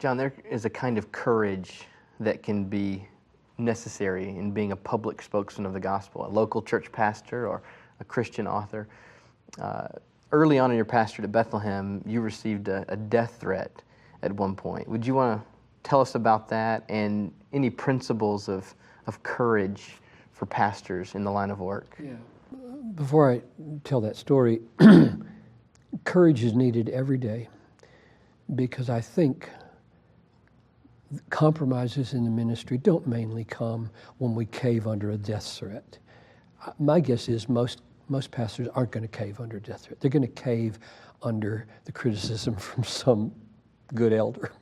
John, there is a kind of courage that can be necessary in being a public spokesman of the gospel, a local church pastor or a Christian author. Early on in your pastorate at Bethlehem, you received a death threat at one point. Would you want to tell us about that and any principles of courage for pastors in the line of work? Yeah. Before I tell that story, courage is needed every day because I think compromises in the ministry don't mainly come when we cave under a death threat. My guess is most pastors aren't going to cave under a death threat. They're going to cave under the criticism from some good elder.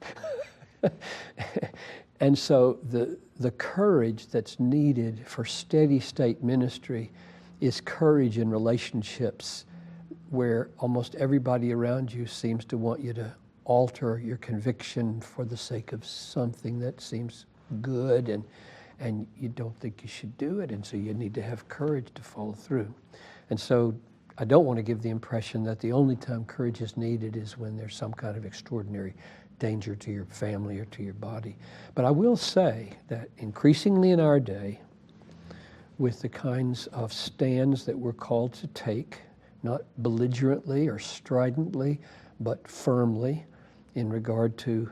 And so the courage that's needed for steady state ministry is courage in relationships where almost everybody around you seems to want you to alter your conviction for the sake of something that seems good and you don't think you should do it, and so you need to have courage to follow through. And so I don't want to give the impression that the only time courage is needed is when there's some kind of extraordinary danger to your family or to your body. But I will say that increasingly in our day, with the kinds of stands that we're called to take, not belligerently or stridently, but firmly in regard to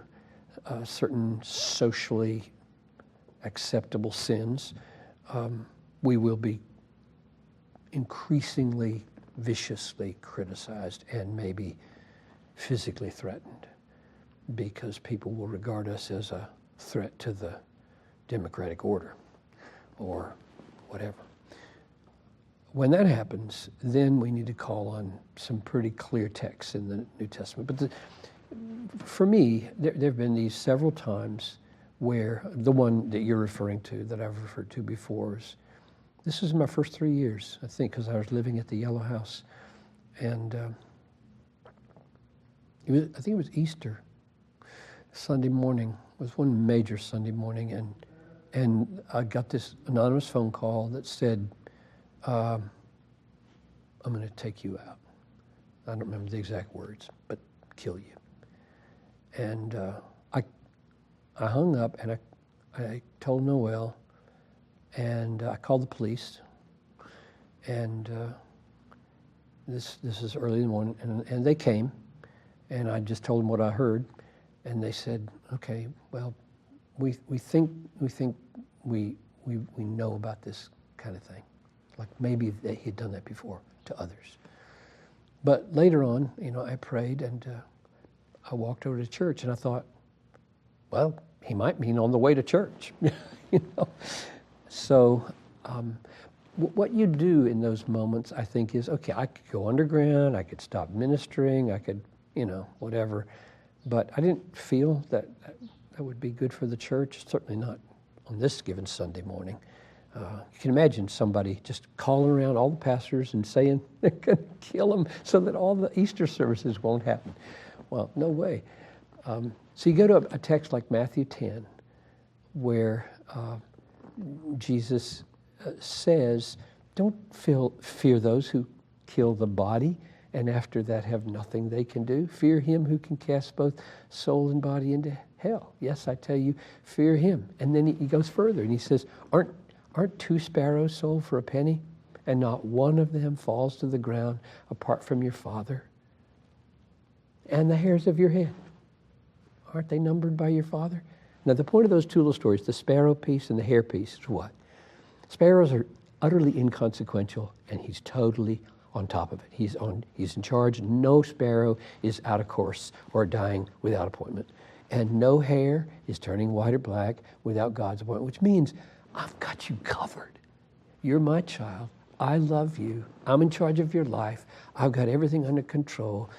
certain socially acceptable sins, we will be increasingly viciously criticized and maybe physically threatened because people will regard us as a threat to the democratic order or whatever. When that happens, then we need to call on some pretty clear texts in the New Testament. But for me, there have been these several times where the one that you're referring to, that I've referred to before, this was my first 3 years, I think, because I was living at the Yellow House. And I think it was Easter, Sunday morning. It was one major Sunday morning, and I got this anonymous phone call that said, I'm going to take you out. I don't remember the exact words, but kill you. And I hung up and I told Noel, and I called the police. And this is early in the morning, and they came, and I just told them what I heard, and they said, okay, well, we think we know about this kind of thing. Like maybe he'd done that before to others. But later on, I prayed and I walked over to church and I thought, well, he might mean on the way to church. So what you do in those moments, I think, is, okay, I could go underground, I could stop ministering, I could, whatever. But I didn't feel that would be good for the church, certainly not on this given Sunday morning. You can imagine somebody just calling around all the pastors and saying they're going to kill them so that all the Easter services won't happen. Well, no way. So you go to a text like Matthew 10, where Jesus says, don't fear those who kill the body and after that have nothing they can do. Fear him who can cast both soul and body into hell. Yes, I tell you, fear him. And then he goes further and he says, aren't 2 sparrows sold for a penny, and not one of them falls to the ground apart from your Father? And the hairs of your head, aren't they numbered by your Father? Now, the point of those 2 little stories, the sparrow piece and the hair piece, is what? Sparrows are utterly inconsequential, and he's totally on top of it. He's in charge. No sparrow is out of course or dying without appointment. And no hair is turning white or black without God's appointment, which means I've got you covered. You're my child. I love you. I'm in charge of your life. I've got everything under control.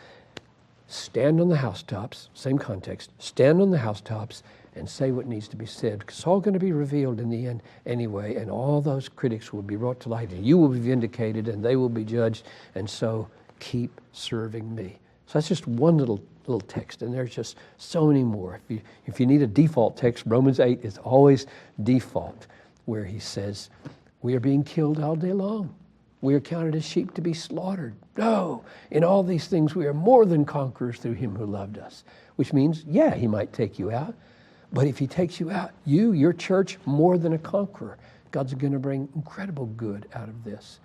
Stand on the housetops, same context, stand on the housetops and say what needs to be said, because it's all going to be revealed in the end anyway, and all those critics will be brought to light, and you will be vindicated, and they will be judged, and so keep serving me. So that's just one little text, and there's just so many more. If you need a default text, Romans 8 is always default, where he says, we are being killed all day long. We are counted as sheep to be slaughtered. No, in all these things we are more than conquerors through him who loved us. which means, yeah, he might take you out. But if he takes you out, your church, more than a conqueror. God's going to bring incredible good out of this.